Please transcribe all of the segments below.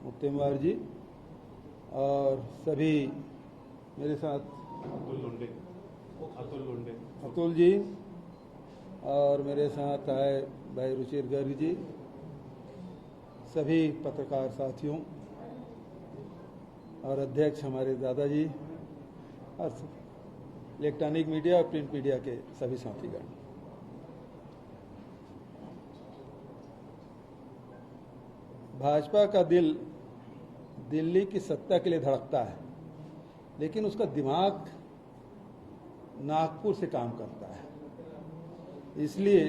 मुत्तेमवार जी और सभी मेरे साथ अतुल जी और मेरे साथ आए भाई रुचिर गर्ग जी, सभी पत्रकार साथियों और अध्यक्ष हमारे दादाजी और इलेक्ट्रॉनिक मीडिया और प्रिंट मीडिया के सभी साथीगण। भाजपा का दिल दिल्ली की सत्ता के लिए धड़कता है, लेकिन उसका दिमाग नागपुर से काम करता है। इसलिए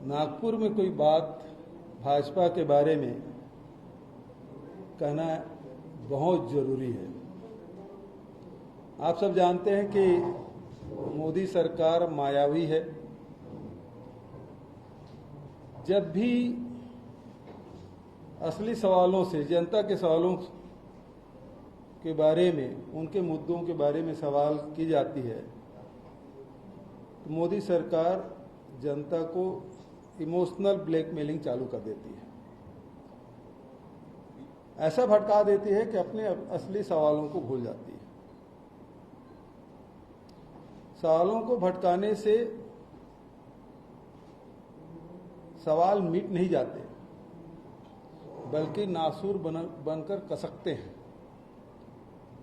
नागपुर में कोई बात भाजपा के बारे में कहना बहुत जरूरी है। आप सब जानते हैं कि मोदी सरकार मायावी है। जब भी असली सवालों से, जनता के सवालों के बारे में, उनके मुद्दों के बारे में सवाल की जाती है तो मोदी सरकार जनता को इमोशनल ब्लैकमेलिंग चालू कर देती है। ऐसा भटका देती है कि अपने असली सवालों को भूल जाती है। सवालों को भटकाने से सवाल मिट नहीं जाते, बल्कि नासूर बनकर कसकते हैं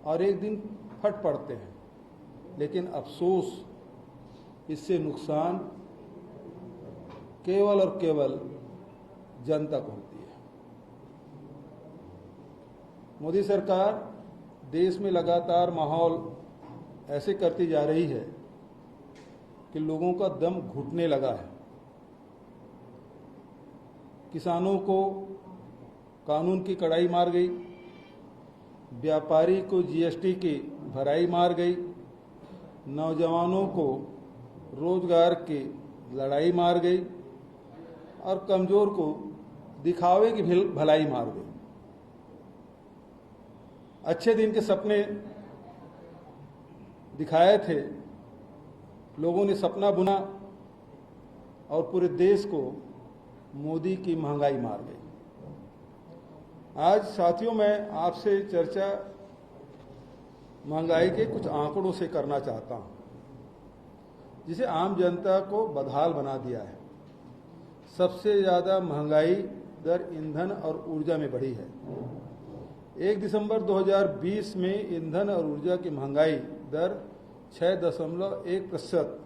और एक दिन फट पड़ते हैं। लेकिन अफसोस, इससे नुकसान केवल और केवल जनता को होती है। मोदी सरकार देश में लगातार माहौल ऐसे करती जा रही है कि लोगों का दम घुटने लगा है। किसानों को कानून की कड़ाई मार गई, व्यापारी को जीएसटी की भराई मार गई, नौजवानों को रोजगार की लड़ाई मार गई और कमजोर को दिखावे की भलाई मार गई। अच्छे दिन के सपने दिखाए थे, लोगों ने सपना बुना और पूरे देश को मोदी की महंगाई मार गई। आज साथियों, मैं आपसे चर्चा महंगाई के कुछ आंकड़ों से करना चाहता हूं, जिसे आम जनता को बदहाल बना दिया है। सबसे ज्यादा महंगाई दर ईंधन और ऊर्जा में बढ़ी है। 1 दिसंबर 2020 में ईंधन और ऊर्जा की महंगाई दर 6.1%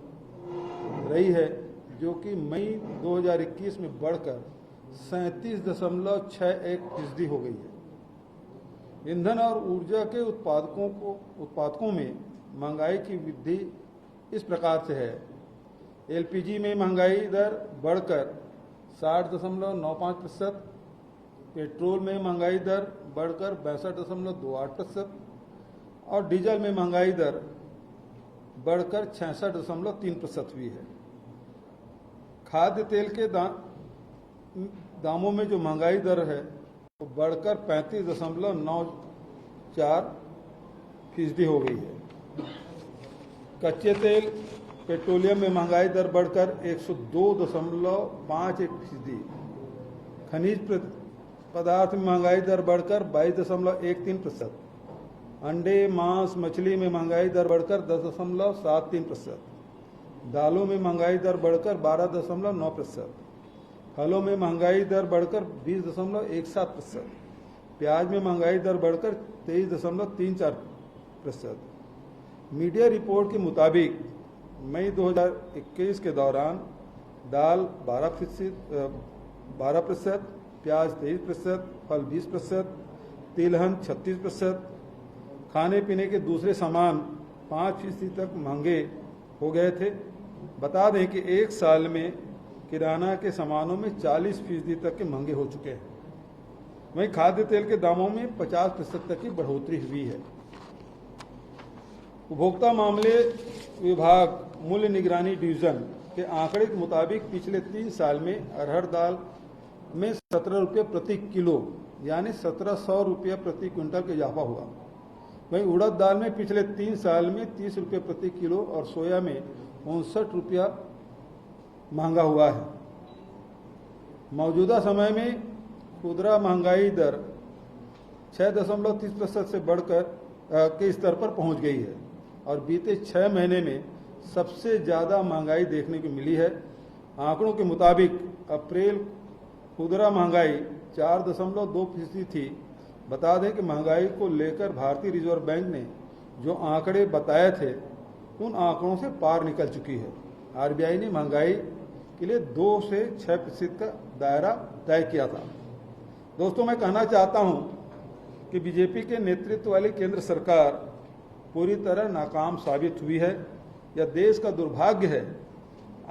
रही है, जो कि मई 2021 में बढ़कर 37.61% हो गई है। ईंधन और ऊर्जा के उत्पादकों में महंगाई की वृद्धि इस प्रकार से है। एलपीजी में महंगाई दर बढ़कर 60.95%, पेट्रोल में महंगाई दर बढ़कर 62.28% और डीजल में महंगाई दर बढ़कर 66.3% हुई है। खाद्य तेल के दामों में जो महंगाई दर है वो बढ़कर 35.94% हो गई है। कच्चे तेल पेट्रोलियम में महंगाई दर बढ़कर 102.51%, खनिज पदार्थ में महंगाई दर बढ़कर 22.13%, अंडे मांस मछली में महंगाई दर बढ़कर 10.73%, दालों में महंगाई दर बढ़कर 12.9%, फलों में महंगाई दर बढ़कर 20.17%, प्याज में महंगाई दर बढ़कर 23.34%। मीडिया रिपोर्ट के मुताबिक मई 2021 के दौरान दाल 12%, प्याज 23%, फल 20%, तिलहन 36%, खाने पीने के दूसरे सामान 5% तक महंगे हो गए थे। बता दें कि एक साल में किराना के सामानों में 40% तक के महंगे हो चुके हैं। वहीं खाद्य तेल के दामों में 50% तक की बढ़ोतरी हुई है। उपभोक्ता मामले विभाग मूल्य निगरानी डिवीजन के आंकड़े के मुताबिक पिछले 3 साल में अरहर दाल में 17 रुपये प्रति किलो यानी 1700 रुपये प्रति क्विंटल का इजाफा हुआ। वहीं उड़द दाल में पिछले 3 साल में 30 रुपये प्रति किलो और सोया में 59 रुपया महंगा हुआ है। मौजूदा समय में खुदरा महंगाई दर 6.30% से बढ़कर के स्तर पर पहुंच गई है और बीते 6 महीने में सबसे ज़्यादा महंगाई देखने को मिली है। आंकड़ों के मुताबिक अप्रैल खुदरा महंगाई 4.2% थी। बता दें कि महंगाई को लेकर भारतीय रिजर्व बैंक ने जो आंकड़े बताए थे उन आंकड़ों से पार निकल चुकी है। आरबीआई ने महंगाई के लिए 2 से 6% का दायरा तय किया था। दोस्तों, मैं कहना चाहता हूं कि बीजेपी के नेतृत्व वाली केंद्र सरकार पूरी तरह नाकाम साबित हुई है। यह देश का दुर्भाग्य है।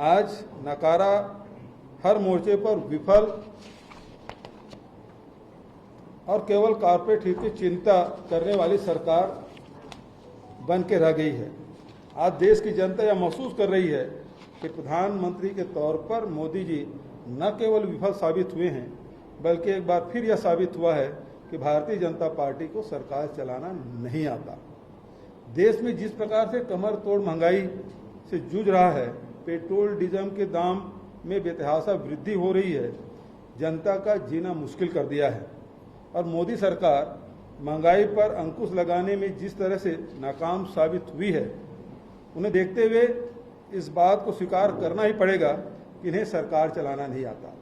आज नकारा हर मोर्चे पर विफल और केवल कॉर्पोरेट हित की चिंता करने वाली सरकार बन के रह गई है। आज देश की जनता यह महसूस कर रही है कि प्रधानमंत्री के तौर पर मोदी जी न केवल विफल साबित हुए हैं, बल्कि एक बार फिर यह साबित हुआ है कि भारतीय जनता पार्टी को सरकार चलाना नहीं आता। देश में जिस प्रकार से कमर तोड़ महंगाई से जूझ रहा है, पेट्रोल डीजल के दाम में बेतहाशा वृद्धि हो रही है, जनता का जीना मुश्किल कर दिया है। और मोदी सरकार महंगाई पर अंकुश लगाने में जिस तरह से नाकाम साबित हुई है, उन्हें देखते हुए इस बात को स्वीकार करना ही पड़ेगा कि इन्हें सरकार चलाना नहीं आता।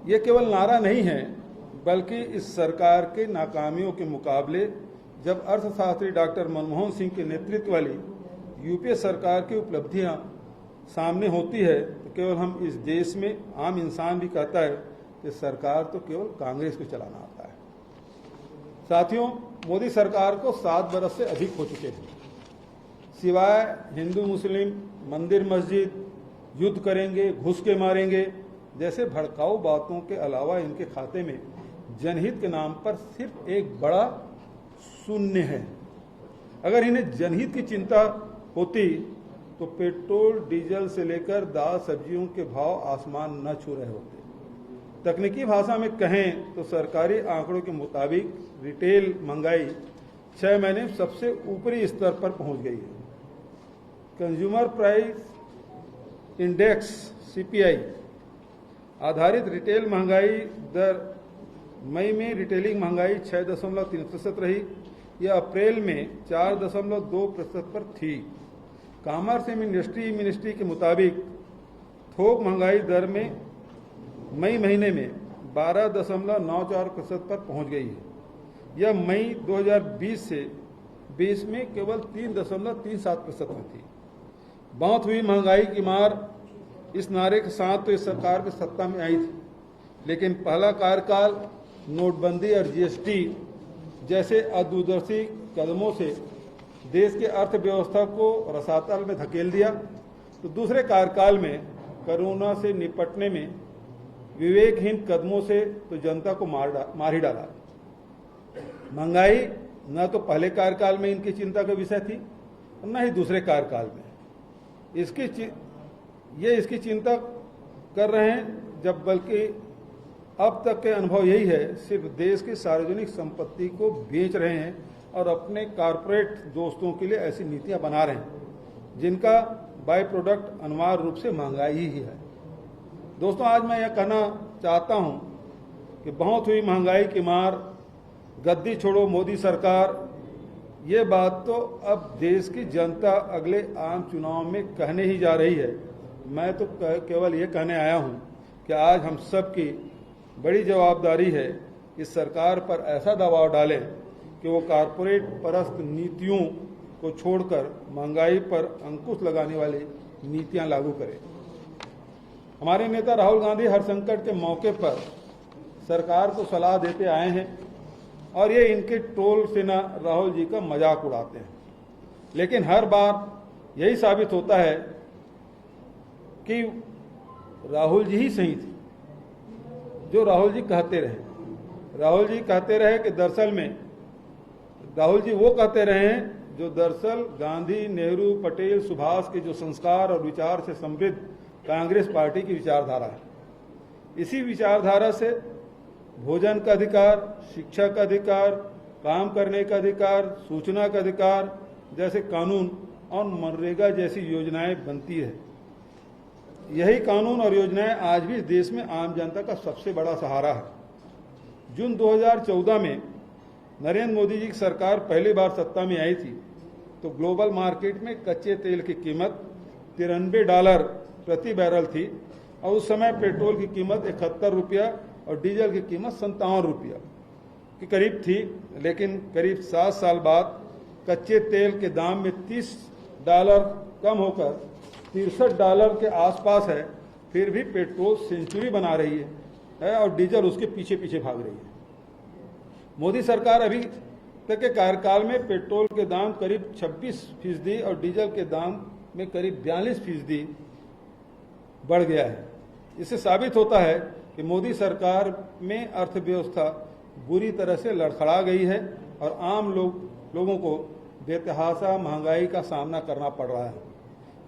ये केवल नारा नहीं है, बल्कि इस सरकार के नाकामियों के मुकाबले जब अर्थशास्त्री डॉक्टर मनमोहन सिंह के नेतृत्व वाली यूपीए सरकार की उपलब्धियां सामने होती है तो केवल हम इस देश में आम इंसान भी कहता है कि सरकार तो केवल कांग्रेस को चलाना आता है। साथियों, मोदी सरकार को 7 बरस से अधिक हो चुके हैं। सिवाय हिंदू मुस्लिम, मंदिर मस्जिद, युद्ध करेंगे, घुस के मारेंगे जैसे भड़काऊ बातों के अलावा इनके खाते में जनहित के नाम पर सिर्फ एक बड़ा शून्य है। अगर इन्हें जनहित की चिंता होती तो पेट्रोल डीजल से लेकर दाल सब्जियों के भाव आसमान न छू रहे होते। तकनीकी भाषा में कहें तो सरकारी आंकड़ों के मुताबिक रिटेल महंगाई 6 महीने में सबसे ऊपरी स्तर पर पहुंच गई है। कंज्यूमर प्राइस इंडेक्स सीपीआई आधारित रिटेल महंगाई दर मई में रिटेलिंग महंगाई 6.3% रही। यह अप्रैल में 4.2% पर थी। कॉमर्स एवं इंडस्ट्री मिनिस्ट्री के मुताबिक थोक महंगाई दर में मई महीने में 12.94% पर पहुंच गई है। यह मई 2020 से 20 में केवल 3.37% में थी। बहुत हुई महंगाई की मार इस नारे के साथ तो इस सरकार की सत्ता में आई थी, लेकिन पहला कार्यकाल नोटबंदी और जीएसटी जैसे अदूरदर्शी कदमों से देश की अर्थव्यवस्था को रसातल में धकेल दिया, तो दूसरे कार्यकाल में कोरोना से निपटने में विवेकहीन कदमों से तो जनता को मार ही डाला। महंगाई न तो पहले कार्यकाल में इनकी चिंता का विषय थी और न ही दूसरे कार्यकाल में। इसकी चिंता कर रहे हैं जब, बल्कि अब तक के अनुभव यही है, सिर्फ देश की सार्वजनिक संपत्ति को बेच रहे हैं और अपने कॉरपोरेट दोस्तों के लिए ऐसी नीतियां बना रहे हैं जिनका बाय प्रोडक्ट अनिवार्य रूप से महंगाई ही है। दोस्तों, आज मैं यह कहना चाहता हूं कि बहुत हुई महंगाई की मार, गद्दी छोड़ो मोदी सरकार, ये बात तो अब देश की जनता अगले आम चुनाव में कहने ही जा रही है। मैं तो केवल ये कहने आया हूं कि आज हम सब की बड़ी जवाबदारी है इस सरकार पर ऐसा दबाव डालें कि वो कारपोरेट परस्त नीतियों को छोड़कर महंगाई पर अंकुश लगाने वाली नीतियां लागू करें। हमारे नेता राहुल गांधी हर संकट के मौके पर सरकार को सलाह देते आए हैं और ये इनके ट्रोल सेना राहुल जी का मजाक उड़ाते हैं, लेकिन हर बार यही साबित होता है कि राहुल जी ही सही थे जो राहुल जी कहते रहे। राहुल जी कहते रहे कि दरअसल में राहुल जी वो कहते रहे हैं जो दरअसल गांधी, नेहरू, पटेल, सुभाष के जो संस्कार और विचार से समृद्ध कांग्रेस पार्टी की विचारधारा है। इसी विचारधारा से भोजन का अधिकार, शिक्षा का अधिकार, काम करने का अधिकार, सूचना का अधिकार जैसे कानून और मनरेगा जैसी योजनाएं बनती है। यही कानून और योजनाएं आज भी देश में आम जनता का सबसे बड़ा सहारा है। जून 2014 में नरेंद्र मोदी जी की सरकार पहली बार सत्ता में आई थी तो ग्लोबल मार्केट में कच्चे तेल की कीमत $93 प्रति बैरल थी और उस समय पेट्रोल की कीमत 71 रुपया और डीजल की कीमत 57 रुपया के करीब थी। लेकिन करीब 7 साल बाद कच्चे तेल के दाम में $30 कम होकर $63 के आसपास है। फिर भी पेट्रोल सेंचुरी बना रही है और डीजल उसके पीछे पीछे भाग रही है। मोदी सरकार अभी तक के कार्यकाल में पेट्रोल के दाम करीब 26% और डीजल के दाम में करीब 42% बढ़ गया है। इससे साबित होता है कि मोदी सरकार में अर्थव्यवस्था बुरी तरह से लड़खड़ा गई है और आम लोगों को बेतहाशा महंगाई का सामना करना पड़ रहा है।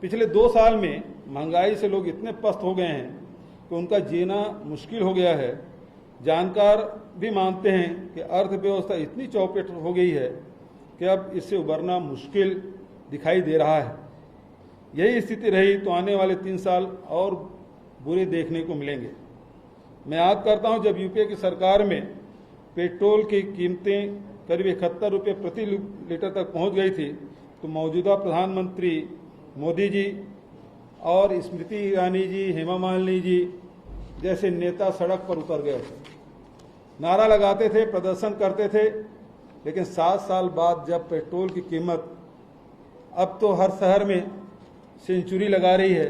पिछले 2 साल में महंगाई से लोग इतने पस्त हो गए हैं कि उनका जीना मुश्किल हो गया है। जानकार भी मानते हैं कि अर्थव्यवस्था इतनी चौपट हो गई है कि अब इससे उबरना मुश्किल दिखाई दे रहा है। यही स्थिति रही तो आने वाले 3 साल और बुरे देखने को मिलेंगे। मैं याद करता हूं जब यूपीए की सरकार में पेट्रोल की कीमतें करीब 71 रुपये प्रति लीटर तक पहुंच गई थी तो मौजूदा प्रधानमंत्री मोदी जी और स्मृति ईरानी जी, हेमा मालिनी जी जैसे नेता सड़क पर उतर गए थे, नारा लगाते थे, प्रदर्शन करते थे। लेकिन 7 साल बाद जब पेट्रोल की कीमत अब तो हर शहर में सेंचुरी लगा रही है,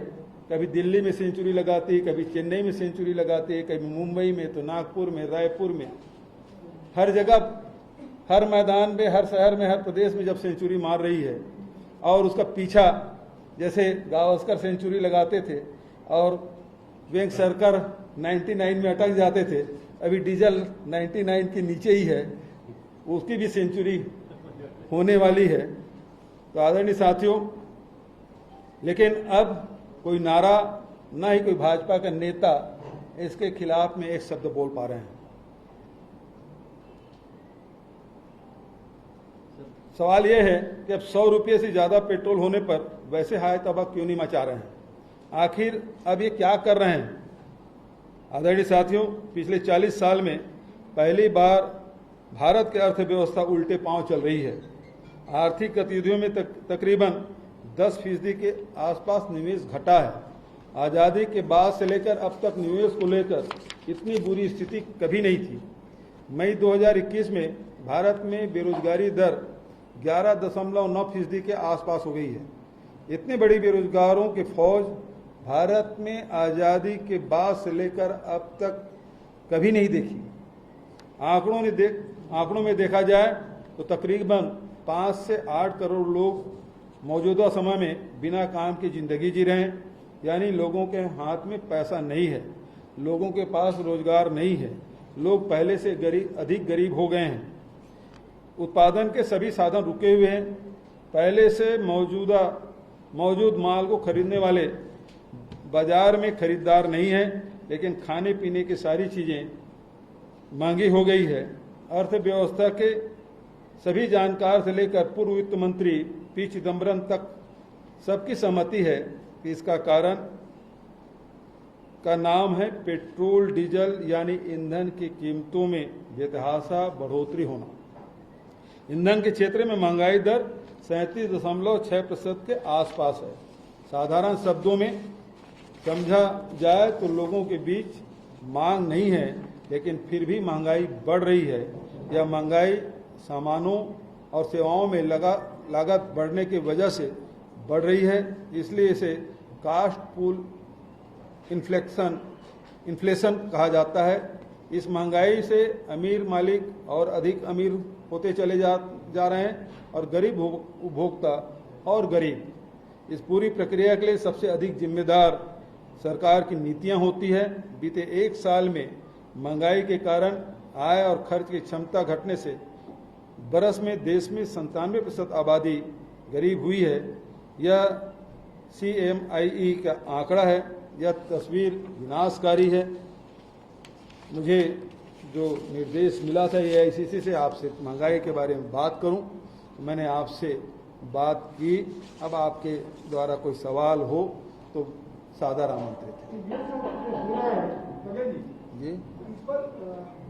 कभी दिल्ली में सेंचुरी लगाती है, कभी चेन्नई में सेंचुरी लगाती है, कभी मुंबई में, तो नागपुर में, रायपुर में, हर जगह, हर मैदान में, हर शहर में, हर प्रदेश में जब सेंचुरी मार रही है और उसका पीछा जैसे गावस्कर सेंचुरी लगाते थे और वेंग सरकर 99 में अटक जाते थे, अभी डीजल 99 के नीचे ही है, उसकी भी सेंचुरी होने वाली है। तो आदरणीय साथियों, लेकिन अब कोई नारा, ना ही कोई भाजपा का नेता इसके खिलाफ में एक शब्द बोल पा रहे हैं। सवाल यह है कि अब 100 रुपये से ज्यादा पेट्रोल होने पर वैसे हाय तबाह क्यों नहीं मचा रहे हैं? आखिर अब ये क्या कर रहे हैं? आदरणीय साथियों, पिछले 40 साल में पहली बार भारत की अर्थव्यवस्था उल्टे पांव चल रही है। आर्थिक गतिविधियों में तकरीबन 10% के आसपास निवेश घटा है। आज़ादी के बाद से लेकर अब तक निवेश को लेकर इतनी बुरी स्थिति कभी नहीं थी। मई 2021 में भारत में बेरोजगारी दर 11.9% के आसपास हो गई है। इतनी बड़ी बेरोजगारों की फौज भारत में आज़ादी के बाद से लेकर अब तक कभी नहीं देखी। आंकड़ों में देखा जाए तो तकरीबन 5 से 8 करोड़ लोग मौजूदा समय में बिना काम की जिंदगी जी रहे हैं, यानी लोगों के हाथ में पैसा नहीं है, लोगों के पास रोजगार नहीं है, लोग पहले से अधिक गरीब हो गए हैं। उत्पादन के सभी साधन रुके हुए हैं। पहले से मौजूद माल को खरीदने वाले बाजार में खरीदार नहीं है, लेकिन खाने पीने की सारी चीजें महंगी हो गई है। अर्थव्यवस्था के सभी जानकार से लेकर पूर्व वित्त मंत्री पी चिदम्बरम तक सबकी सहमति है कि इसका कारण का नाम है पेट्रोल डीजल यानी ईंधन की कीमतों में बेतहाशा बढ़ोतरी होना। ईंधन के क्षेत्र में महंगाई दर 37.6% के आसपास है। साधारण शब्दों में समझा जाए तो लोगों के बीच मांग नहीं है, लेकिन फिर भी महंगाई बढ़ रही है। यह महंगाई सामानों और सेवाओं में लागत बढ़ने की वजह से बढ़ रही है, इसलिए इसे कास्ट पुल इन्फ्लेशन कहा जाता है। इस महंगाई से अमीर मालिक और अधिक अमीर होते चले जा रहे हैं और गरीब उपभोक्ता और गरीब। इस पूरी प्रक्रिया के लिए सबसे अधिक जिम्मेदार सरकार की नीतियां होती है। बीते 1 साल में महंगाई के कारण आय और खर्च की क्षमता घटने से बरस में देश में 97% आबादी गरीब हुई है। यह CMIE का आंकड़ा है। यह तस्वीर विनाशकारी है। मुझे जो निर्देश मिला था AICC से आपसे महंगाई के बारे में बात करूं, तो मैंने आपसे बात की। अब आपके द्वारा कोई सवाल हो तो साधारण आमंत्रित है। जी, इस पर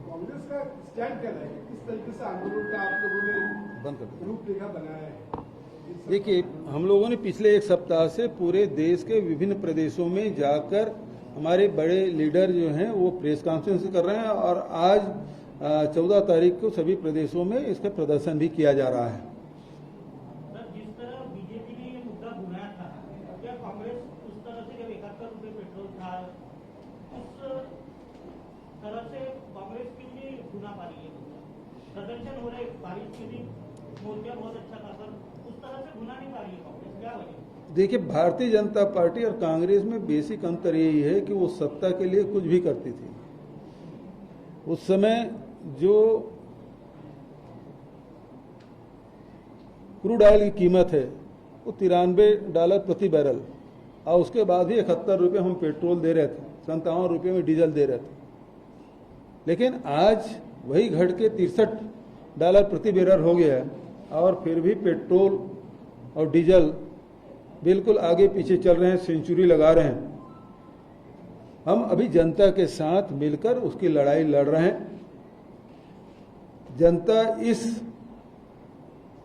कांग्रेस का स्टैंड क्या रहेगा? किस तरीके से आंदोलन का आप लोगों ने बंद कर रूपरेखा बनाया है? देखिए, हम लोगों ने पिछले एक सप्ताह से पूरे देश के विभिन्न प्रदेशों में जाकर हमारे बड़े लीडर जो हैं वो प्रेस कॉन्फ्रेंस कर रहे हैं और आज 14 तारीख को सभी प्रदेशों में इसका प्रदर्शन भी किया जा रहा है। जिस तरह बीजेपी ने ये मुद्दा बुलाया था, क्या कांग्रेस उस तरह से जब 71 रुपए पेट्रोल था उस तरह से कांग्रेस के लिए गुना पा रही है? प्रदर्शन हो रहे, बारिश के दिन मोर्चा बहुत अच्छा था, पर उस तरह से गुना नहीं पा रही है कांग्रेस, क्या वजह? देखिए, भारतीय जनता पार्टी और कांग्रेस में बेसिक अंतर यही है कि वो सत्ता के लिए कुछ भी करती थी। उस समय जो क्रूड ऑयल की कीमत है वो $93 प्रति बैरल और उसके बाद भी 71 रुपये हम पेट्रोल दे रहे थे, 57 रुपये में डीजल दे रहे थे। लेकिन आज वही घट के $63 प्रति बैरल हो गया है और फिर भी पेट्रोल और डीजल बिल्कुल आगे पीछे चल रहे हैं, सेंचुरी लगा रहे हैं। हम अभी जनता के साथ मिलकर उसकी लड़ाई लड़ रहे हैं। जनता इस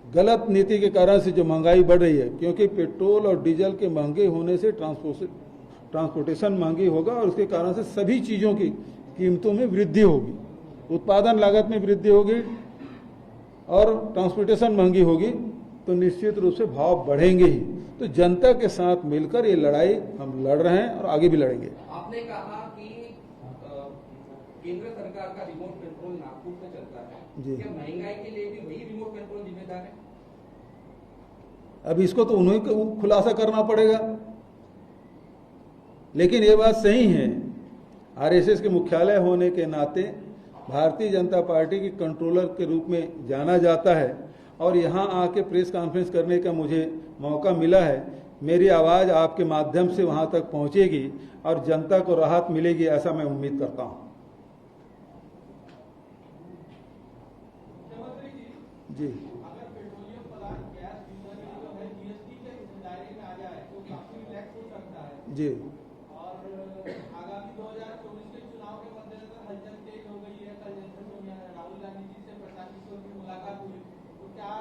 गलत नीति के कारण से जो महंगाई बढ़ रही है, क्योंकि पेट्रोल और डीजल के महंगे होने से ट्रांसपोर्टेशन महंगी होगा और उसके कारण से सभी चीज़ों की कीमतों में वृद्धि होगी, उत्पादन लागत में वृद्धि होगी और ट्रांसपोर्टेशन महंगी होगी, तो निश्चित रूप से भाव बढ़ेंगे ही। तो जनता के साथ मिलकर ये लड़ाई हम लड़ रहे हैं और आगे भी लड़ेंगे। आपने कहा कि केंद्र सरकार का रिमोट कंट्रोल नागपुर में चलता है जी, क्या महंगाई के लिए भी वही रिमोट कंट्रोल जिम्मेदार है? अब इसको तो उन्हें को खुलासा करना पड़ेगा, लेकिन ये बात सही है, आरएसएस के मुख्यालय होने के नाते भारतीय जनता पार्टी की कंट्रोलर के रूप में जाना जाता है और यहाँ आके प्रेस कॉन्फ्रेंस करने का मुझे मौका मिला है। मेरी आवाज़ आपके माध्यम से वहाँ तक पहुँचेगी और जनता को राहत मिलेगी, ऐसा मैं उम्मीद करता हूँ। जी, अगर पेट्रोलियम पदार्थ गैस डीजल जो है जीएसटी के दायरे में आ जाए तो काफी रिलैक्स हो सकता है जी। और आगामी 2024 के चुनाव के मद्देनजर हलचल तेज हो गई है। कल जैसे सोनिया राहुल गांधी जी से प्रशांत किशोर की मुलाकात हुई, तो क्या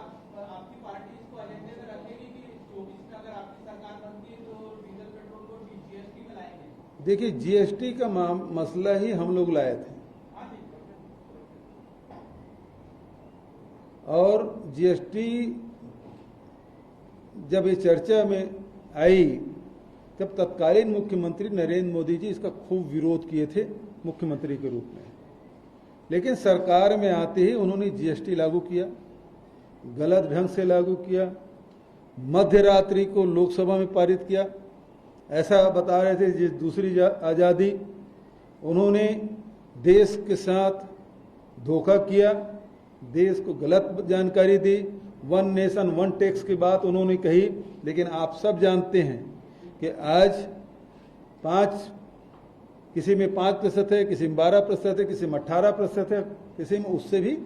आपकी पार्टी इसको एजेंडे में रखेगी कि 24 में अगर आपकी सरकार बनती है तो डीजल पेट्रोल को जीएसटी में लाएंगे? देखिए, जीएसटी का मसला ही हम लोग लाए थे और जीएसटी जब ये चर्चा में आई तब तत्कालीन मुख्यमंत्री नरेंद्र मोदी जी इसका खूब विरोध किए थे मुख्यमंत्री के रूप में, लेकिन सरकार में आते ही उन्होंने जीएसटी लागू किया, गलत ढंग से लागू किया, मध्य रात्रि को लोकसभा में पारित किया। ऐसा बता रहे थे जिस दूसरी आज़ादी, उन्होंने देश के साथ धोखा किया, देश को गलत जानकारी दी। 1 नेशन 1 टैक्स की बात उन्होंने कही, लेकिन आप सब जानते हैं कि आज किसी में 5% है, किसी में 12% है, किसी में 18% है, किसी में उससे भी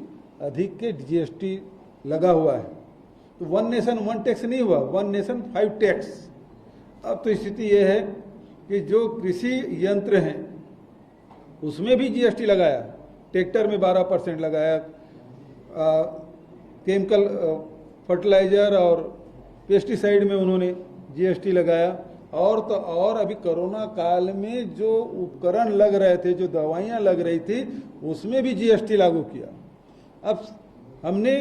अधिक के जीएसटी लगा हुआ है। तो 1 नेशन 1 टैक्स नहीं हुआ, 1 नेशन 5 टैक्स। अब तो स्थिति यह है कि जो कृषि यंत्र हैं उसमें भी जीएसटी लगाया, ट्रैक्टर में 12% लगाया, केमिकल फर्टिलाइजर और पेस्टिसाइड में उन्होंने जीएसटी लगाया, और तो और अभी कोरोना काल में जो उपकरण लग रहे थे, जो दवाइयाँ लग रही थी, उसमें भी जीएसटी लागू किया। अब हमने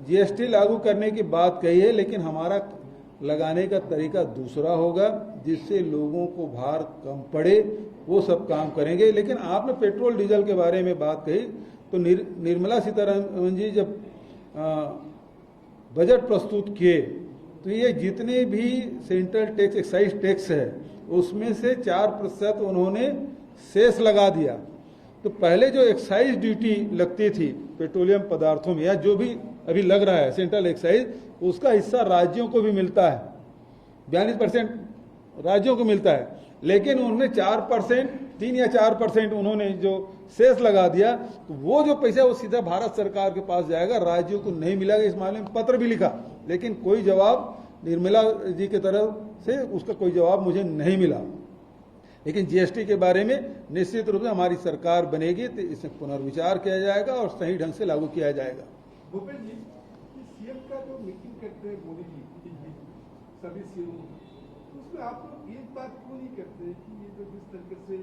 जीएसटी लागू करने की बात कही है, लेकिन हमारा लगाने का तरीका दूसरा होगा, जिससे लोगों को भार कम पड़े, वो सब काम करेंगे। लेकिन आपने पेट्रोल डीजल के बारे में बात कही, तो निर्मला सीतारमण जी जब बजट प्रस्तुत किए तो ये जितने भी सेंट्रल टैक्स, एक्साइज टैक्स है, उसमें से 4% उन्होंने सेस लगा दिया। तो पहले जो एक्साइज ड्यूटी लगती थी पेट्रोलियम पदार्थों में, या जो भी अभी लग रहा है सेंट्रल एक्साइज, उसका हिस्सा राज्यों को भी मिलता है, 42% राज्यों को मिलता है, लेकिन उन्होंने 4%, 3 या 4% उन्होंने जो सेस लगा दिया, तो वो जो पैसा वो सीधा भारत सरकार के पास जाएगा, राज्यों को नहीं मिलेगा। इस मामले में पत्र भी लिखा, लेकिन कोई जवाब निर्मला जी की तरफ से उसका कोई जवाब मुझे नहीं मिला। लेकिन जीएसटी के बारे में निश्चित रूप से हमारी सरकार बनेगी तो इसमें पुनर्विचार किया जाएगा और सही ढंग से लागू किया जाएगा। भूपेश जी, सीएम का जो मीटिंग करते हैं मोदी जी सभी सीएम, उसमें आप लोग एक बात क्यों नहीं करते कि ये जो जिस तरीके से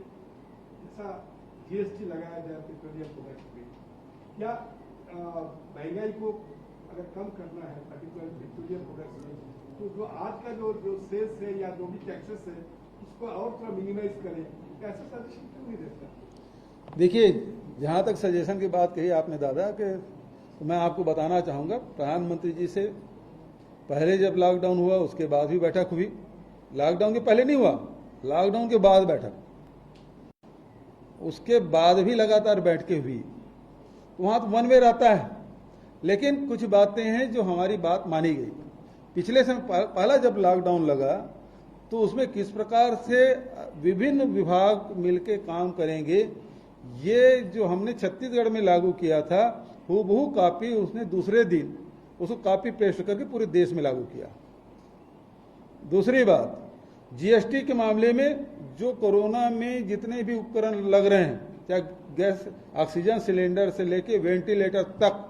ऐसा जीएसटी लगाया जाए पेट्रोलियम प्रोडक्ट पे, क्या महंगाई को अगर कम करना है पर्टिकुलर पेट्रोलियम प्रोडक्ट में, तो जो आज का जो सेल्स है या जो भी टैक्सेस है उसको और थोड़ा मिनिमाइज करें, ऐसा सजेशन क्यों नहीं देता? देखिए, जहाँ तक सजेशन की बात कही आपने दादा कि तो मैं आपको बताना चाहूँगा, प्रधानमंत्री जी से पहले जब लॉकडाउन हुआ उसके बाद भी बैठक हुई, लॉकडाउन के पहले नहीं हुआ, लॉकडाउन के बाद बैठक, उसके बाद भी लगातार बैठकें हुई। तो वहाँ तो वन वे रहता है, लेकिन कुछ बातें हैं जो हमारी बात मानी गई। पिछले समय पहला जब लॉकडाउन लगा तो उसमें किस प्रकार से विभिन्न विभाग मिलके काम करेंगे, ये जो हमने छत्तीसगढ़ में लागू किया था हूबहू कॉपी उसने दूसरे दिन उसको कॉपी पेस्ट करके पूरे देश में लागू किया। दूसरी बात, जीएसटी के मामले में जो कोरोना में जितने भी उपकरण लग रहे हैं, चाहे गैस ऑक्सीजन सिलेंडर से लेके वेंटिलेटर तक,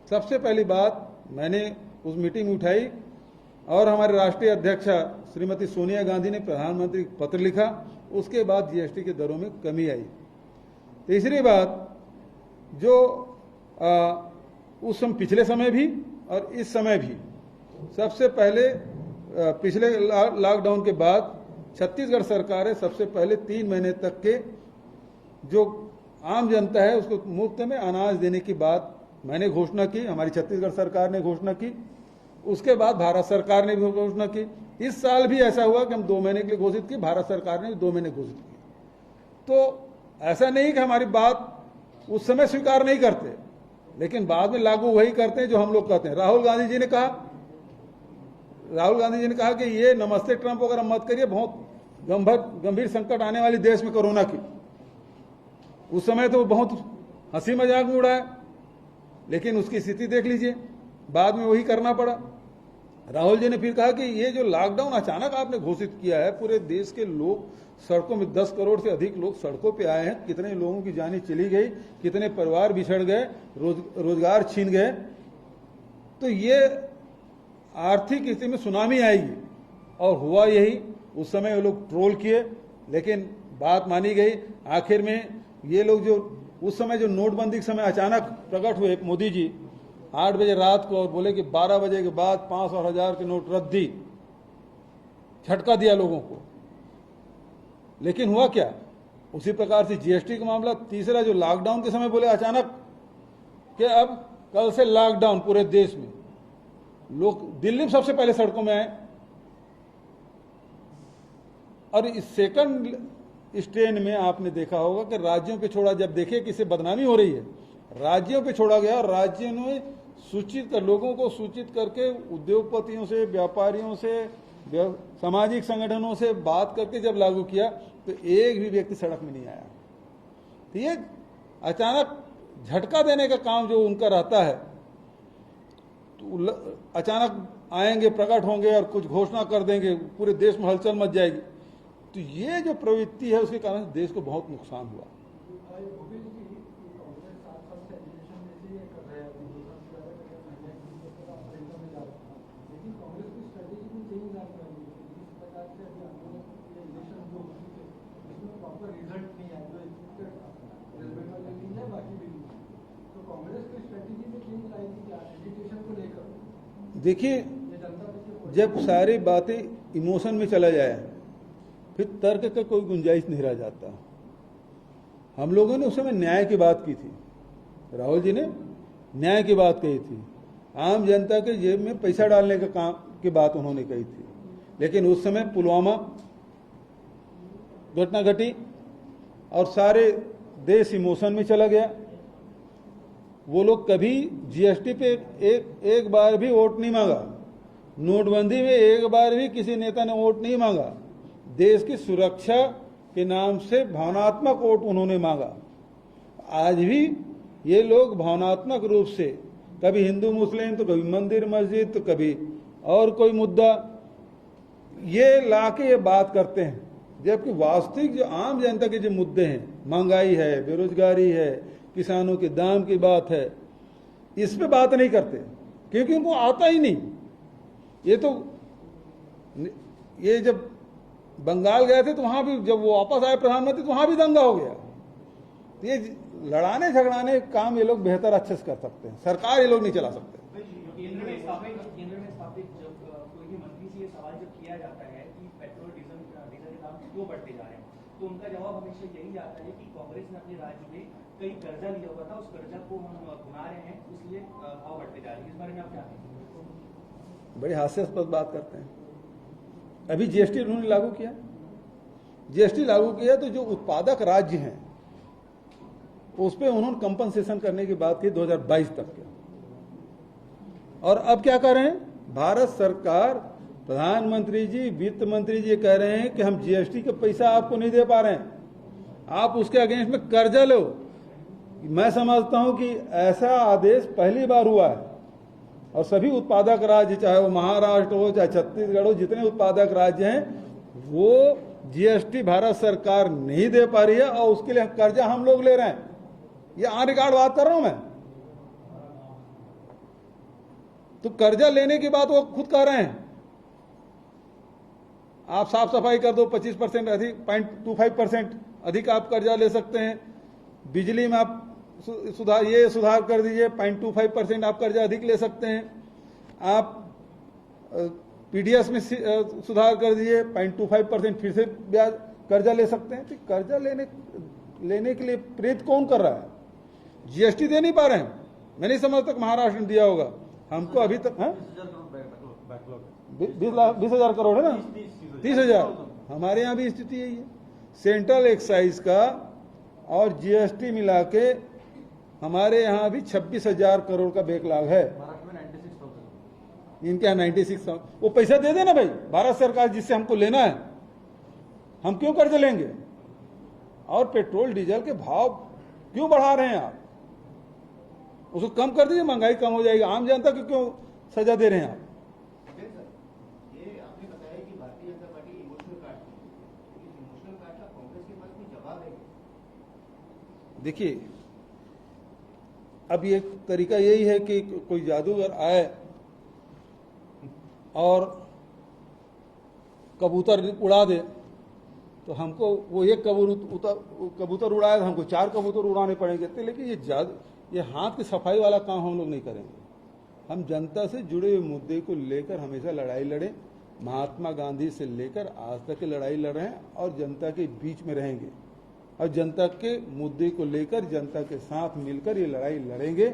सबसे पहली बात मैंने उस मीटिंग में उठाई और हमारे राष्ट्रीय अध्यक्षा श्रीमती सोनिया गांधी ने प्रधानमंत्री को पत्र लिखा। उसके बाद जीएसटी के दरों में कमी आई। तीसरी बात, जो उस समय पिछले समय भी और इस समय भी, सबसे पहले पिछले लॉकडाउन के बाद छत्तीसगढ़ सरकार है सबसे पहले 3 महीने तक के जो आम जनता है उसको मुफ्त में अनाज देने की बात मैंने घोषणा की, हमारी छत्तीसगढ़ सरकार ने घोषणा की। उसके बाद भारत सरकार ने भी घोषणा की। इस साल भी ऐसा हुआ कि हम 2 महीने के लिए घोषित की, भारत सरकार ने भी 2 महीने घोषित की। तो ऐसा नहीं कि हमारी बात उस समय स्वीकार नहीं करते, लेकिन बाद में लागू वही करते हैं जो हम लोग कहते हैं। राहुल गांधी जी ने कहा कि ये नमस्ते ट्रंप वगैरह मत करिए, बहुत गंभीर संकट आने वाली देश में कोरोना की। उस समय तो बहुत हंसी मजाक में उड़ाया, लेकिन उसकी स्थिति देख लीजिए, बाद में वही करना पड़ा। राहुल जी ने फिर कहा कि ये जो लॉकडाउन अचानक आपने घोषित किया है, पूरे देश के लोग सड़कों में 10 करोड़ से अधिक लोग सड़कों पे आए हैं, कितने लोगों की जानें चली गई, कितने परिवार बिछड़ गए, रोजगार छीन गए, तो ये आर्थिक स्थिति में सुनामी आएगी। और हुआ यही। उस समय वो लोग ट्रोल किए, लेकिन बात मानी गई। आखिर में ये लोग जो उस समय जो नोटबंदी के समय अचानक प्रकट हुए मोदी जी 8 बजे रात को और बोले कि 12 बजे के बाद 500 और 1000 के नोट रद्दी, झटका दिया लोगों को। लेकिन हुआ क्या, उसी प्रकार से जीएसटी का मामला। तीसरा जो लॉकडाउन के समय बोले अचानक कि अब कल से लॉकडाउन पूरे देश में, लोग दिल्ली में सबसे पहले सड़कों में आए। और इस सेकंड स्ट्रेन में आपने देखा होगा कि राज्यों पे छोड़ा, जब देखे कि इससे बदनामी हो रही है, राज्यों पे छोड़ा गया और राज्यों ने सूचित कर, लोगों को सूचित करके उद्योगपतियों से, व्यापारियों से, सामाजिक संगठनों से बात करके जब लागू किया तो एक भी व्यक्ति सड़क में नहीं आया। तो ये अचानक झटका देने का काम जो उनका रहता है, तो अचानक आएंगे, प्रकट होंगे और कुछ घोषणा कर देंगे, पूरे देश में हलचल मच जाएगी। तो ये जो प्रवृत्ति है उसके कारण देश को बहुत नुकसान हुआ। देखिए, जब सारी बातें इमोशन में चला जाए फिर तर्क का कोई गुंजाइश नहीं रह जाता। हम लोगों ने उस समय न्याय की बात की थी, राहुल जी ने न्याय की बात कही थी, आम जनता के जेब में पैसा डालने का काम की बात उन्होंने कही थी। लेकिन उस समय पुलवामा घटना घटी और सारे देश इमोशन में चला गया। वो लोग कभी जीएसटी पे एक बार भी वोट नहीं मांगा, नोटबंदी में एक बार भी किसी नेता ने वोट नहीं मांगा। देश की सुरक्षा के नाम से भावनात्मक वोट उन्होंने मांगा। आज भी ये लोग भावनात्मक रूप से कभी हिंदू मुस्लिम, तो कभी मंदिर मस्जिद, तो कभी और कोई मुद्दा ये लाके ये बात करते हैं। जबकि वास्तविक जो आम जनता के जो मुद्दे हैं, महंगाई है, बेरोजगारी है, किसानों के दाम की बात है, इस पे बात नहीं करते क्योंकि उनको आता ही नहीं। ये जब बंगाल गए थे तो वहां भी जब वो वापस आए प्रधानमंत्री तो वहां भी दंगा हो गया। तो ये लड़ाने झगड़ाने काम ये लोग बेहतर अच्छे से कर सकते हैं, सरकार ये लोग नहीं चला सकते। केंद्र में स्थापित जब कोई भी मंत्री से ये सवाल जब किया जाता है कि पेट्रोल डीजल के दाम क्यों बढ़ते जा रहे हैं, तो उनका जवाब हमेशा यही आता है कि कांग्रेस ने अपने राज्य में कई कर्जा लिया हुआ था, उस कर्जा को हम भुना रहे हैं, इसलिए भाव बढ़ते जा रहे हैं। इस बारे में आप क्या कहेंगे? बड़ी हास्यास्पद बात करते हैं। अभी जीएसटी उन्होंने लागू किया, जीएसटी लागू किया तो जो उत्पादक राज्य हैं उस पर उन्होंने कंपनसेशन करने की बात की 2022 तक के, और अब क्या कर रहे हैं? भारत सरकार, प्रधानमंत्री जी, वित्त मंत्री जी कह रहे हैं कि हम जीएसटी का पैसा आपको नहीं दे पा रहे हैं, आप उसके अगेंस्ट में कर्जा लो। मैं समझता हूं कि ऐसा आदेश पहली बार हुआ है और सभी उत्पादक राज्य, चाहे वो महाराष्ट्र हो चाहे छत्तीसगढ़ हो, जितने उत्पादक राज्य हैं वो जीएसटी भारत सरकार नहीं दे पा रही है और उसके लिए कर्जा हम लोग ले रहे हैं। ये ऑन रिकॉर्ड बात कर रहा हूं मैं। तो कर्जा लेने की बात वो खुद कह रहे हैं, आप साफ सफाई कर दो, 25% अधिक, 0.25% अधिक आप कर्जा ले सकते हैं। बिजली में आप सुधार कर दीजिए, 0.25% आप कर्जा अधिक ले सकते हैं। आप पीडीएस में सुधार कर दीजिए, 0.25% फिर से ब्याज कर्जा ले सकते हैं। तो कर्जा लेने के लिए प्रेरित कौन कर रहा है? जीएसटी दे नहीं पा रहे हैं। मैं नहीं समझता महाराष्ट्र ने दिया होगा हमको अभी तक। 20,000 करोड़ है ना, 30,000। हमारे यहाँ भी स्थिति यही है। सेंट्रल एक्साइज का और जीएसटी मिला के हमारे यहाँ भी 26,000 करोड़ का बैकलॉग है। इनके यहाँ 96,000। वो पैसा दे देना भाई भारत सरकार, जिससे हमको लेना है, हम क्यों कर्ज लेंगे? और पेट्रोल डीजल के भाव क्यों बढ़ा रहे हैं आप? उसको कम कर दीजिए, महंगाई कम हो जाएगी। आम जनता को क्यों सजा दे रहे हैं आप? ये आपने बताया कि Bharatiya Janata party emotional card, emotional card का कांग्रेस के पास कोई जवाब है? देखिए, अब ये तरीका यही है कि कोई जादूगर आए और कबूतर उड़ा दे, तो हमको वो एक कबूतर उड़ाए तो हमको 4 कबूतर उड़ाने पड़ेंगे। तो लेकिन ये हाथ की सफाई वाला काम हम लोग नहीं करेंगे। हम जनता से जुड़े हुए मुद्दे को लेकर हमेशा लड़ाई लड़े। महात्मा गांधी से लेकर आज तक की लड़ाई लड़ रहे हैं और जनता के बीच में रहेंगे और जनता के मुद्दे को लेकर जनता के साथ मिलकर ये लड़ाई लड़ेंगे।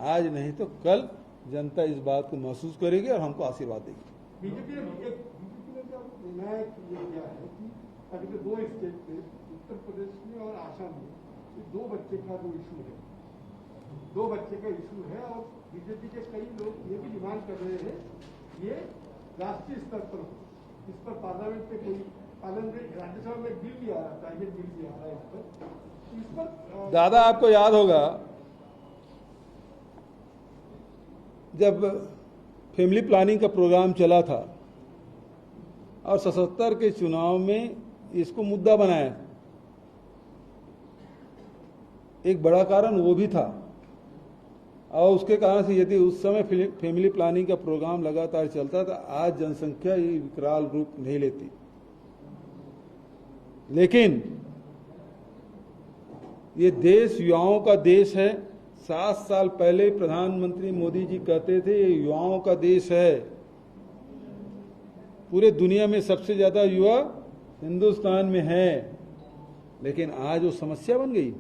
आज नहीं तो कल जनता इस बात को महसूस करेगी और हमको आशीर्वाद देगी। बीजेपी ने जब निर्णायक ये किया है कि अगले 2 स्टेट में, उत्तर प्रदेश में और आसाम में, 2 बच्चे का जो इशू है, 2 बच्चे का इशू है और बीजेपी के कई लोग ये भी डिमांड कर रहे हैं ये राष्ट्रीय स्तर पर हो। इस पर पार्लियामेंट में कोई राज्यसभा में बिल भी आ रहा है, प्राइवेट बिल भी आ रहा है इस पर। दादा, आपको याद होगा जब फैमिली प्लानिंग का प्रोग्राम चला था और 77 के चुनाव में इसको मुद्दा बनाया, एक बड़ा कारण वो भी था। और उसके कारण से यदि उस समय फैमिली प्लानिंग का प्रोग्राम लगातार चलता तो आज जनसंख्या ये विकराल रूप नहीं लेती। लेकिन ये देश युवाओं का देश है। 7 साल पहले प्रधानमंत्री मोदी जी कहते थे ये युवाओं का देश है। पूरे दुनिया में सबसे ज्यादा युवा हिंदुस्तान में है, लेकिन आज वो समस्या बन गई।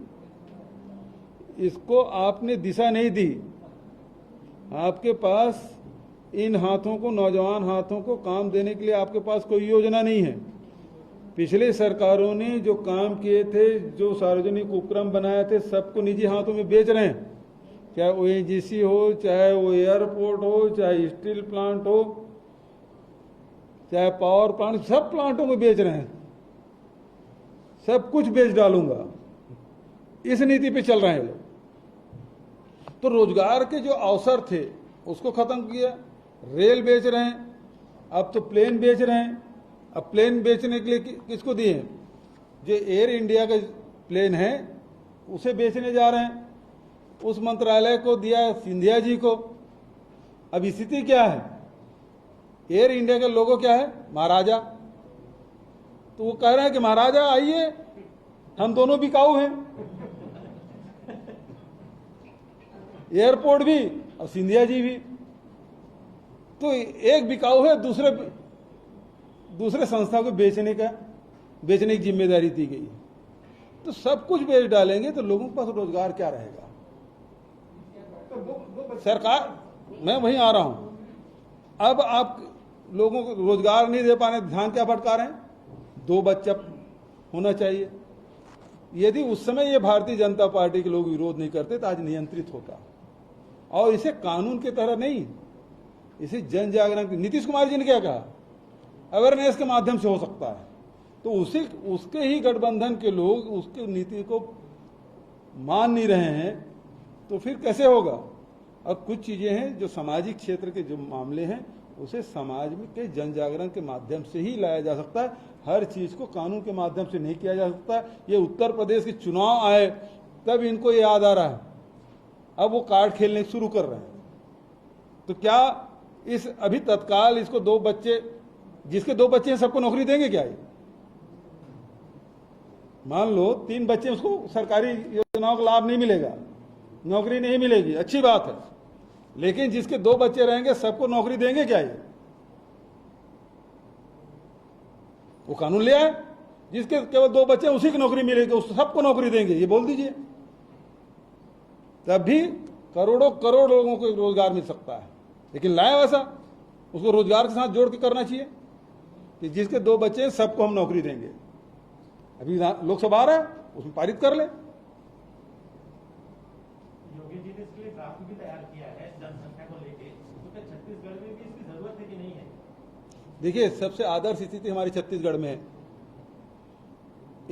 इसको आपने दिशा नहीं दी। आपके पास इन हाथों को, नौजवान हाथों को काम देने के लिए आपके पास कोई योजना नहीं है। पिछले सरकारों ने जो काम किए थे, जो सार्वजनिक उपक्रम बनाए थे, सबको निजी हाथों में बेच रहे हैं। चाहे वो ओएनजीसी हो, चाहे वो एयरपोर्ट हो, चाहे स्टील प्लांट हो, चाहे पावर प्लांट, सब प्लांटों को बेच रहे हैं। सब कुछ बेच डालूंगा, इस नीति पे चल रहे हैं लोग। तो रोजगार के जो अवसर थे उसको खत्म किया। रेल बेच रहे हैं, अब तो प्लेन बेच रहे हैं। अब प्लेन बेचने के लिए किसको दिए हैं? जो एयर इंडिया का प्लेन है उसे बेचने जा रहे हैं, उस मंत्रालय को दिया सिंधिया जी को। अब स्थिति क्या है? एयर इंडिया के लोगो क्या है? महाराजा। तो वो कह रहे हैं कि महाराजा आइए, हम दोनों बिकाऊ हैं, एयरपोर्ट भी और सिंधिया जी भी। तो एक बिकाऊ है, दूसरे संस्था को बेचने की जिम्मेदारी दी गई है। तो सब कुछ बेच डालेंगे तो लोगों के पास रोजगार क्या रहेगा? सरकार, मैं वहीं आ रहा हूं। अब आप लोगों को रोजगार नहीं दे पा रहे, ध्यान क्या भटका रहे हैं? 2 बच्चा होना चाहिए। यदि उस समय ये भारतीय जनता पार्टी के लोग विरोध नहीं करते तो आज नियंत्रित होता। और इसे कानून के तरह नहीं, इसे जन जागरण। नीतीश कुमार जी ने क्या कहा? अवेयरनेस के माध्यम से हो सकता है। तो उसके ही गठबंधन के लोग उसके नीति को मान नहीं रहे हैं, तो फिर कैसे होगा? और कुछ चीजें हैं जो सामाजिक क्षेत्र के जो मामले हैं उसे समाज में के जन जागरण के माध्यम से ही लाया जा सकता है। हर चीज को कानून के माध्यम से नहीं किया जा सकता। ये उत्तर प्रदेश के चुनाव आए तब इनको ये याद आ रहा है, अब वो कार्ड खेलने शुरू कर रहे हैं। तो क्या इस अभी तत्काल इसको 2 बच्चे, जिसके 2 बच्चे हैं सबको नौकरी देंगे क्या? ये मान लो 3 बच्चे, उसको सरकारी योजनाओं का लाभ नहीं मिलेगा, नौकरी नहीं मिलेगी, अच्छी बात है। लेकिन जिसके 2 बच्चे रहेंगे सबको नौकरी देंगे क्या? ये वो कानून ले आए, जिसके केवल 2 बच्चे उसी की नौकरी मिलेगी, उस सबको नौकरी देंगे, ये बोल दीजिए। तब भी करोड़ों करोड़ लोगों को रोजगार मिल सकता है। लेकिन लाए वैसा, उसको रोजगार के साथ जोड़ के करना चाहिए कि जिसके 2 बच्चे हैं सबको हम नौकरी देंगे। अभी लोकसभा आ रहा है, उसमें पारित कर ले। योगी जी ने इसके लिए ड्राफ्ट भी तैयार किया है जनसंख्या को लेके, तो क्या छत्तीसगढ़ में भी इसकी जरूरत है कि नहीं है? देखिए, सबसे आदर्श स्थिति हमारी छत्तीसगढ़ में है।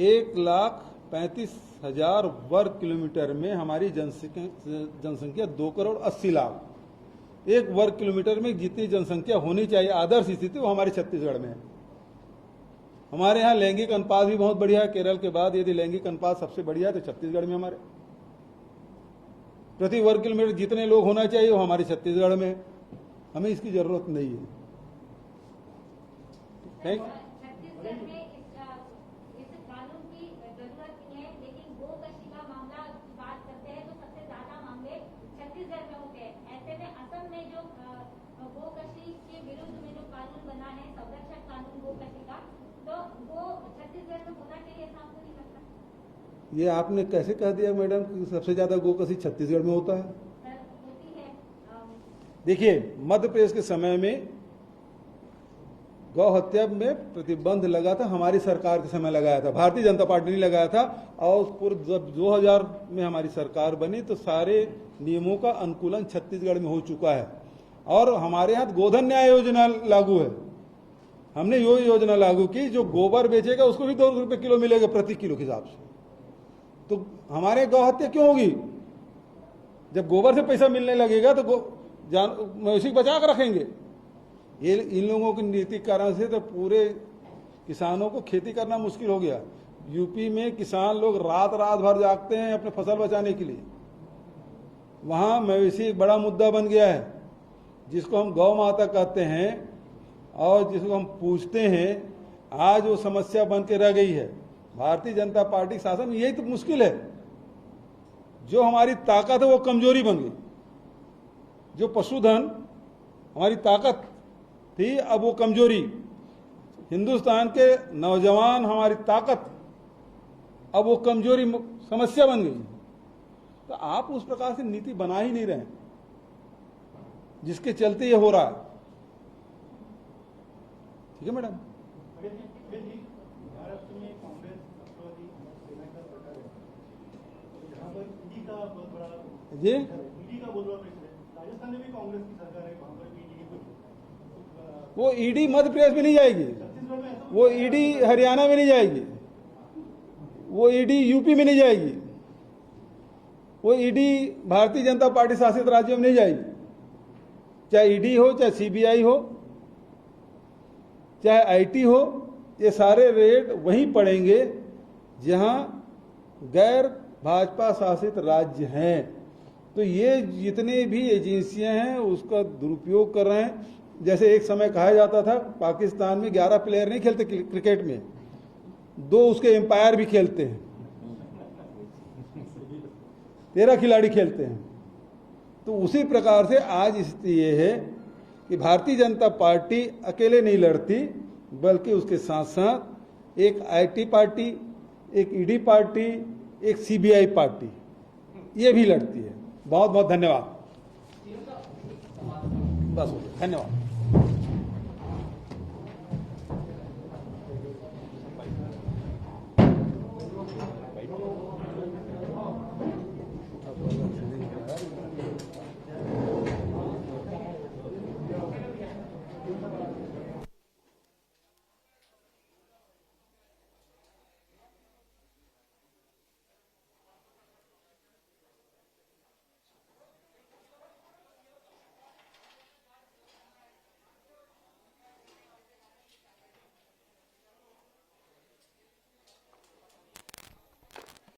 1,35,000 वर्ग किलोमीटर में हमारी जनसंख्या 2,80,00,000। 1 वर्ग किलोमीटर में जितनी जनसंख्या होनी चाहिए आदर्श स्थिति, वो हमारे छत्तीसगढ़ में है। हमारे यहाँ लैंगिक अनुपात भी बहुत बढ़िया है। केरल के बाद यदि लैंगिक अनुपात सबसे बढ़िया है तो छत्तीसगढ़ में हमारे प्रति वर्ग किलोमीटर जितने लोग होना चाहिए वो हमारे छत्तीसगढ़ में। हमें इसकी जरूरत नहीं है। छत्तीसगढ़ में इस कानून की जरूरत नहीं है, लेकिन गोकशी का मामला बात करते हैं तो सबसे ज्यादा मामले छत्तीसगढ़ में होते हैं। ऐसे में असम में जो गोकशी के विरुद्ध में जो कानून बना है, संरक्षण कानून गोकशी का, तो वो छत्तीसगढ़ में होना चाहिए, ऐसा आपको नहीं लगता? ये आपने कैसे कह दिया मैडम कि सबसे ज्यादा गोकशी छत्तीसगढ़ में होता है? सर, होती है। देखिए, मध्य प्रदेश के समय में गौ हत्या में प्रतिबंध लगा था, हमारी सरकार के समय लगाया था, भारतीय जनता पार्टी ने लगाया था। और पूरे जब 2000 में हमारी सरकार बनी तो सारे नियमों का अनुकूलन छत्तीसगढ़ में हो चुका है। और हमारे यहाँ गोधन न्याय योजना लागू है। हमने यो योजना लागू की, जो गोबर बेचेगा उसको भी 2 रुपए किलो मिलेगा प्रति किलो के हिसाब से। तो हमारे गौ हत्या क्यों होगी? जब गोबर से पैसा मिलने लगेगा तो मवेशी बचा कर रखेंगे। ये इन लोगों की नीति कारण से तो पूरे किसानों को खेती करना मुश्किल हो गया। यूपी में किसान लोग रात रात भर जागते हैं अपने फसल बचाने के लिए। वहाँ मवेशी एक बड़ा मुद्दा बन गया है, जिसको हम गौ माता कहते हैं और जिसको हम पूछते हैं। आज वो समस्या बन के रह गई है। भारतीय जनता पार्टी शासन में यही तो मुश्किल है। जो हमारी ताकत है वो कमजोरी बन गई। जो पशुधन हमारी ताकत थी, अब वो कमजोरी। हिंदुस्तान के नौजवान हमारी ताकत, अब वो कमजोरी समस्या बन गई। तो आप उस प्रकार से नीति बना ही नहीं रहे, जिसके चलते ये हो रहा है। ठीक है मैडम? महाराष्ट्र में कांग्रेस राष्ट्रवादी सेना का सरकार है, यहाँ पर ईडी का बहुत बड़ा जी, ईडी का बहुत बड़ा प्रेशर है। राजस्थान में भी कांग्रेस की सरकार है, वहाँ पर ईडी की कुछ वो ईडी मध्य प्रदेश में नहीं जाएगी, छत्तीसगढ़ में ऐसा वो ईडी हरियाणा में नहीं जाएगी, वो ईडी यूपी में नहीं जाएगी, वो ईडी भारतीय जनता पार्टी शासित राज्यों में नहीं जाएगी। चाहे ईडी हो, चाहे सीबीआई हो, चाहे आईटी हो, ये सारे रेड वहीं पड़ेंगे जहां गैर भाजपा शासित राज्य हैं। तो ये जितने भी एजेंसियां हैं उसका दुरुपयोग कर रहे हैं। जैसे एक समय कहा जाता था पाकिस्तान में 11 प्लेयर नहीं खेलते क्रिकेट में, 2 उसके एम्पायर भी खेलते हैं, 13 खिलाड़ी खेलते हैं। तो उसी प्रकार से आज स्थिति ये है कि भारतीय जनता पार्टी अकेले नहीं लड़ती, बल्कि उसके साथ साथ एक आईटी पार्टी, एक ईडी पार्टी, एक सीबीआई पार्टी ये भी लड़ती है। बहुत बहुत धन्यवाद। बस हो गया, धन्यवाद।